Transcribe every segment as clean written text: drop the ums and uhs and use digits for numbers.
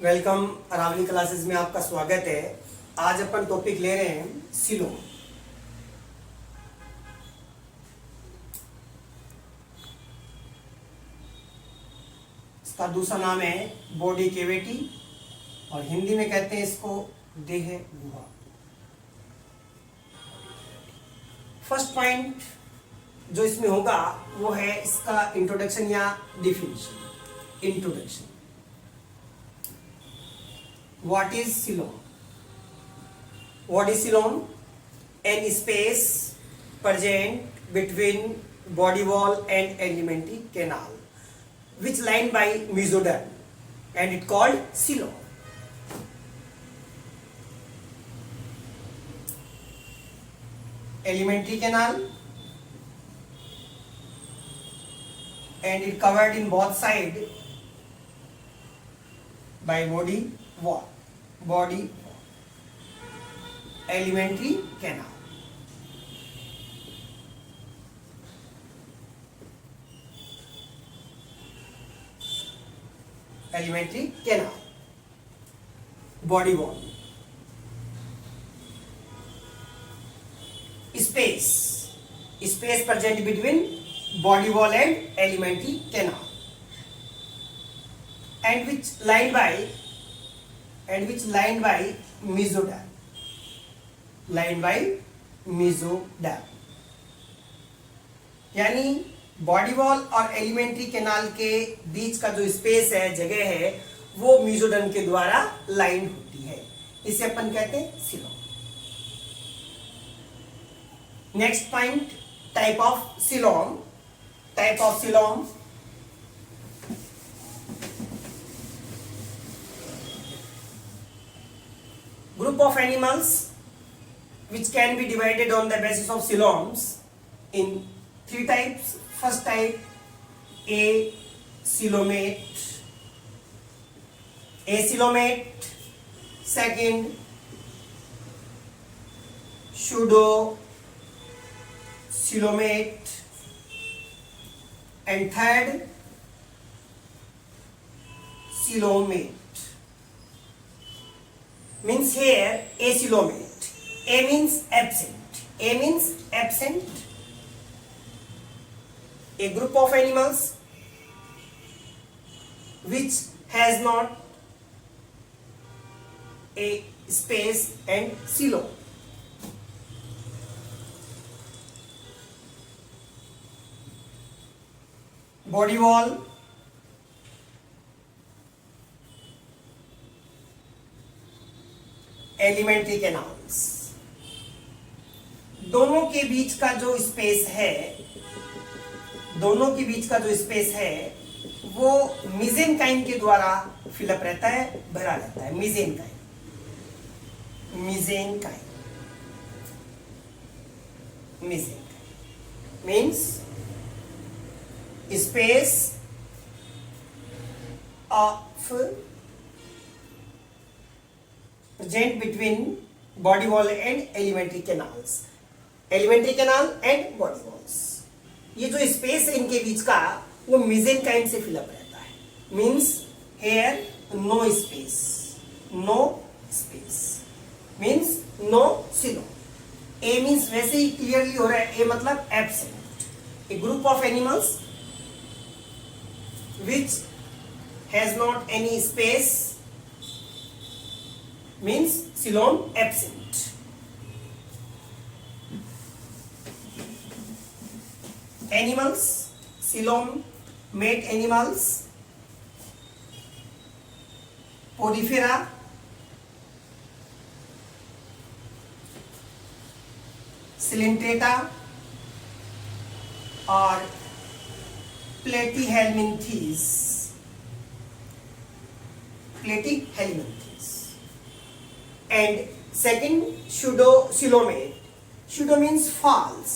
Welcome Aravalli classes में आपका स्वागत है। आज अपन टॉपिक ले रहे हैं सीलोम। इसका दूसरा नाम है बॉडी कैविटी और हिंदी में कहते हैं इसको देह गुहा। फर्स्ट पॉइंट जो इसमें होगा वो है इसका इंट्रोडक्शन या definition. Introduction, what is coelom? What is coelom? An space present between body wall and alimentary canal which lined by mesoderm and it called coelom. Alimentary canal and it covered in both side by body wall. Body alimentary canal. Alimentary canal. Body wall. Space present between body wall and alimentary canal and which lined by mesoderm. Lined by mesoderm यानी body wall और alimentary canal के बीच का जो space है, जगह है, वो mesoderm के द्वारा लाइन होती है। इसे अपन कहते हैं coelom. Next point, type of coelom. Type of coelom, group of animals which can be divided on the basis of coeloms in three types. First type, acoelomate. Acoelomate. Second, pseudocoelomate. And third, coelomate. Means here acoelomate. A means absent. A means absent. A group of animals which has not a space and coelom. Body wall, alimentary canals, दोनों के बीच का जो space है, वो मीजेनकाइम के द्वारा fill up रहता है, भरा रहता है। Mesenchyme means space of present between body wall and alimentary canals. Alimentary canal and body walls. ये जो स्पेस है इनके बीच का, वो मेसेनकाइम से फिलअप रहता है। Means here no space means no coelom. A means वैसे ही क्लियरली हो रहा है, ए मतलब absent. A group of animals which has not any space means coelom absent. Animals, coelomate animals, porifera, Coelenterata और Platyhelminthes. And second, pseudocoelomate. Pseudo means false.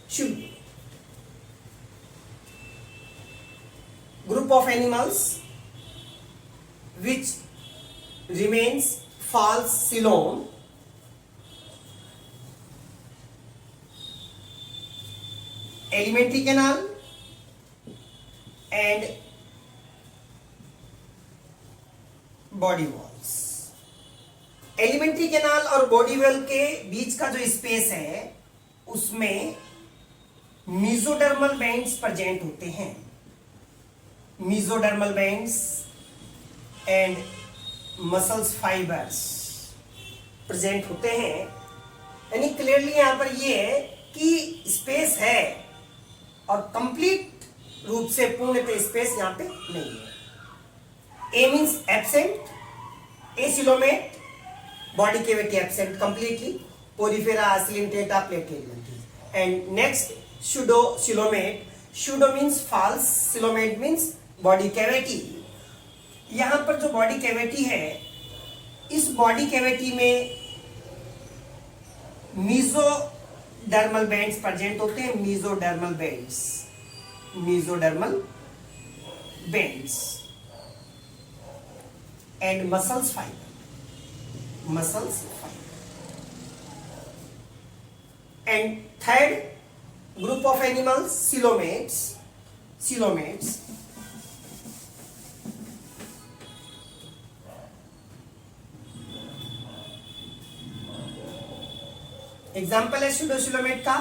Pseudo. Group of animals which remains false coelom alimentary canal and body walls. Alimentary canal और body wall के बीच का जो space है उसमें mesodermal bands present होते हैं। Mesodermal bands and muscles fibres present होते हैं। यानी क्लियरली यहां पर ये है कि स्पेस है और कंप्लीट रूप से पूर्णतः स्पेस यहां पे नहीं है। A means absent, acoelomate, body cavity absent completely, Porifera, Coelenterata, Platyhelminthes. And next pseudo-coelomate, pseudo means false, coelomate means body cavity। यहां पर जो बॉडी कैविटी है, इस बॉडी कैविटी में मीजोडर्मल बैंड्स प्रेजेंट होते हैं। Mesodermal bands, mesodermal bands and muscles fibre, muscles fibre. And third group of animals, coelomates, coelomates। Example है pseudo-coelomate का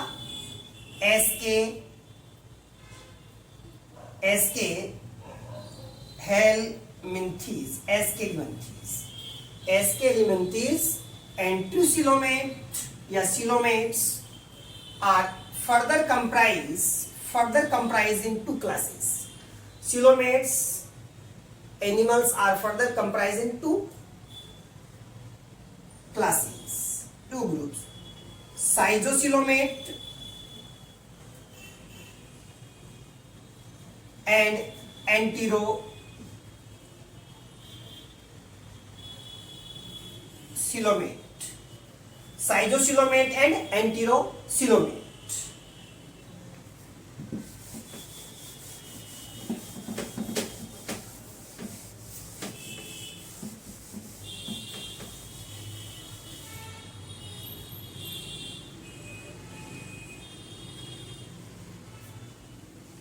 Aschelminthes, Aschelminthes and to coelomate या coelomates are further comprise in two classes। coelomates animals are further comprised in two classes, two groups: schizocoelomate and enterocoelomate, schizocoelomate and enterocoelomate।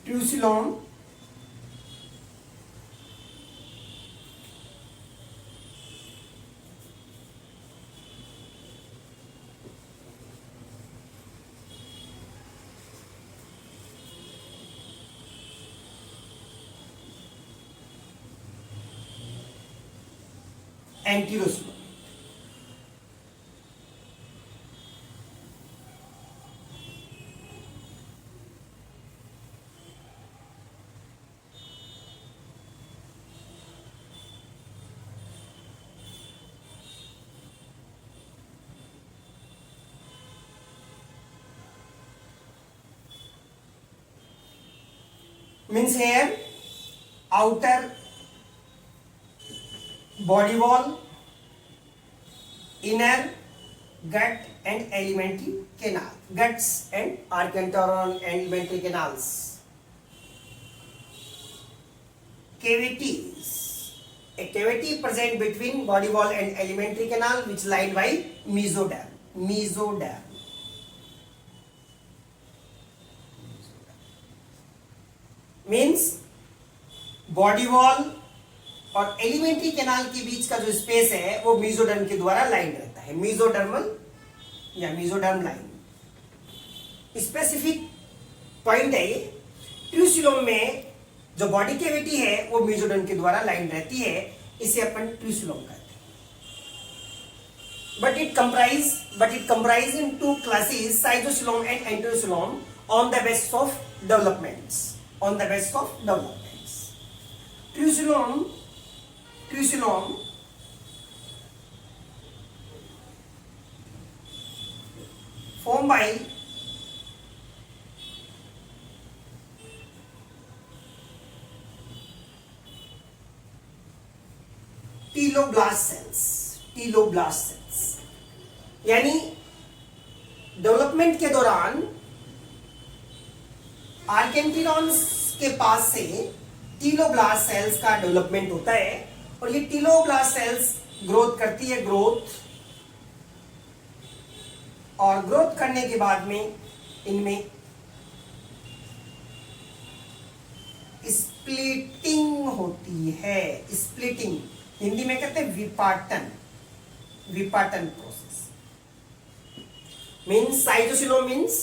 ट्यूसिलोम, एंटीरोसिलोम। Means here outer body wall, inner gut and alimentary canal, guts and archenteron and alimentary canals, cavities, a cavity present between body wall and alimentary canal which lined by mesoderm, mesoderm। Means body wall और alimentary canal के बीच का जो space है वो mesoderm के द्वारा line रहता है, मीजोडर्मल या मीजोडर्म लाइन। स्पेसिफिक पॉइंट है ये। ट्यूसिलोम में जो बॉडी कैविटी है वो मीजोडर्म के द्वारा लाइन रहती है, इसे अपन ट्यूसिलोम कहते हैं। But it comprise in two classes, schizocoelom and enterocoelom, on the basis of developments, on the basis of developments। Triocelum formed by teloblast cells, यानी डेवलपमेंट के दौरान आर्केंटिरॉन्स के पास से टीलोब्लास्ट सेल्स का डेवलपमेंट होता है और ये टीलोब्लास्ट सेल्स ग्रोथ करती है, और ग्रोथ करने के बाद में इनमें स्प्लिटिंग होती है, स्प्लिटिंग हिंदी में कहते हैं विपाटन, विपाटन process. Means schizocoelom means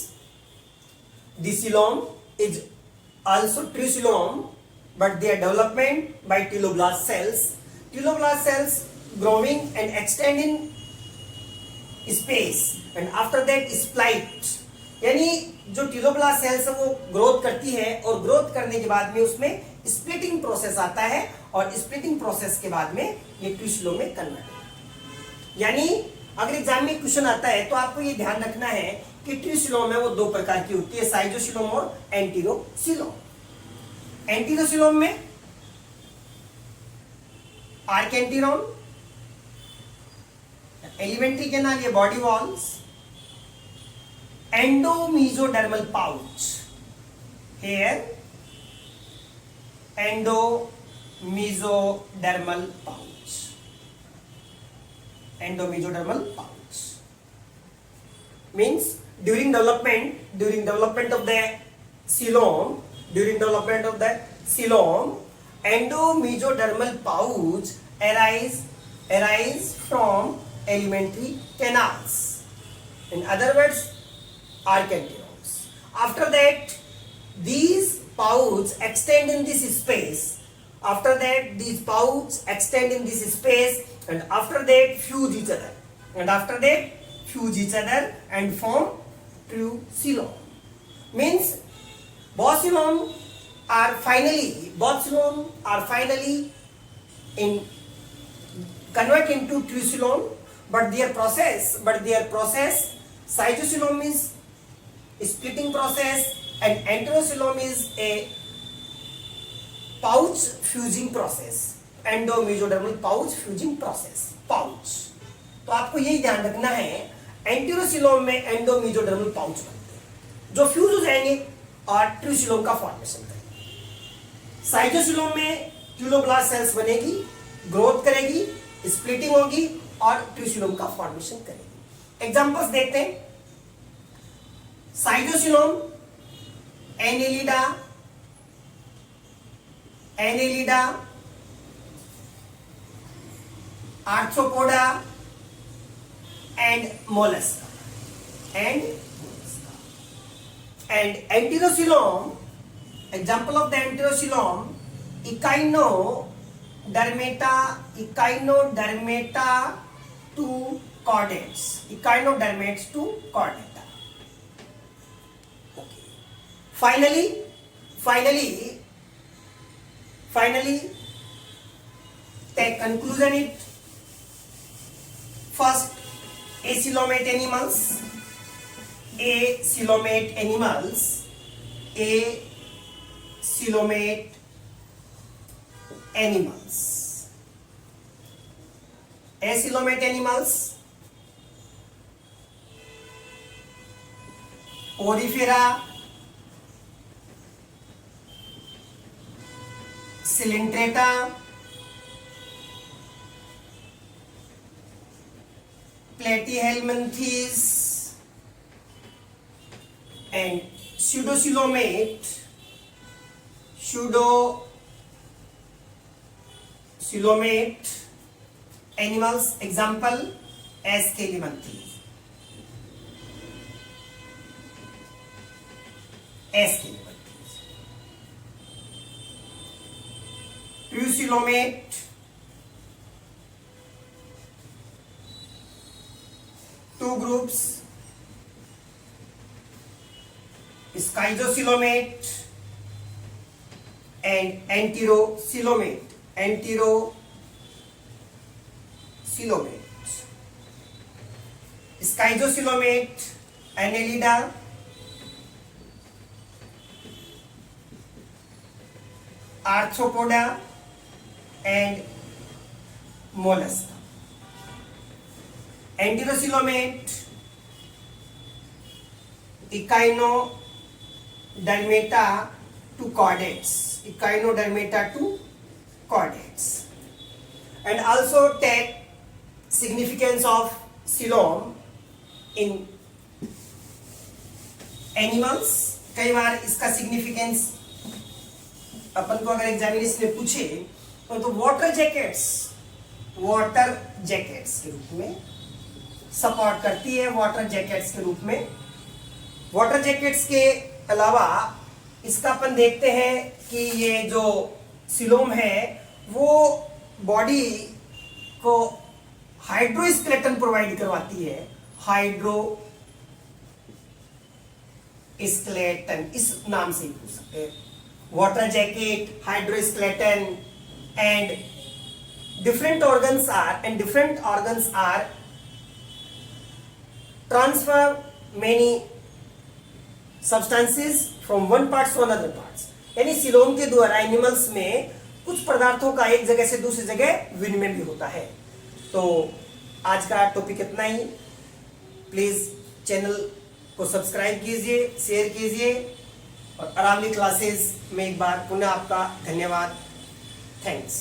the coelom is also true coelom, but their development by teloblast cells. Teloblast cells growing and extending space and after that split. यानी जो टीलोब्लास्ट सेल्स है वो ग्रोथ करती है और ग्रोथ करने के बाद में उसमें स्प्लिटिंग प्रोसेस आता है और स्प्लिटिंग प्रोसेस के बाद में ये ट्यूसिलोम में कन्वर्ट होता है। यानी अगर एग्जाम में क्वेश्चन आता है तो आपको ये ध्यान रखना है कि ट्यूसिलोम है वो दो प्रकार की होती है, साइटोसिलोम और एंटीरोसिलोम। एंटीरोसिलोम में आर्केंटीरोन, एलिमेंट्री कैनाल, ये body walls, endomesodermal pouch, here endomesodermal pouch, endomesodermal pouch means during development of the coelom, endomesodermal pouch arise from elementary canals, in other words archenterons. After that these pouch extend in this space, and after that fuse each other and form true coelom. Means both coelom are finally in convert into true coelom, but their process cytocoelom is splitting process and enterocoelom is a pouch fusing process, endomesodermal pouch fusing process, pouch। तो आपको यही ध्यान रखना है, एंटीरोसिलोम में एंडोमीजोडर्मल pouch बनते हैं जो फ्यूज हो जाएंगे और ट्रूसिलोम का फॉर्मेशन करेंगे। साइटोसिलोम में ट्यूलोब्लास्ट सेल्स बनेगी, ग्रोथ करेगी, स्प्लिटिंग होगी और ट्रूसिलोम का फॉर्मेशन करेगी। एग्जांपल्स देखते हैं। Schizocoelom, Annelida, Arthropoda and mollusca. And enterocoelom, example of the enterocoelom, echinodermata to chordates, echinodermates to chordata. Okay. Finally take conclusion it. First, acoelomate animals, acoelomate animals porifera, Coelenterata, Platyhelminthes and pseudocoelomate animals, example Aschelominthes. Trucoelomate, two groups, schizocoelomate and enterocoelomate. Schizocoelomate, Annelida, Arthropoda and mollusca. Enterocoelomate, Echinodermata to chordates. And also take significance of coelom in animals. कई बार इसका significance अपन को अगर examination में पूछे तो water jackets water jackets के रूप में सपोर्ट करती है, वाटर जैकेट्स के रूप में। वाटर जैकेट्स के अलावा इसका अपन देखते हैं कि ये जो सिलोम है वो बॉडी को हाइड्रोस्केलेटन प्रोवाइड करवाती है, हाइड्रोस्केलेटन इस नाम से ही पूछ सकते हैं, water jacket, hydroskeleton and different organs are transfer many substances from one parts to another parts। यानी सिलोम के द्वारा एनिमल्स में कुछ पदार्थों का एक जगह से दूसरी जगह विनिमय भी होता है। तो आज का टॉपिक इतना ही। प्लीज चैनल को सब्सक्राइब कीजिए, शेयर कीजिए और अरावली क्लासेस में एक बार पुनः आपका धन्यवाद। थैंक्स।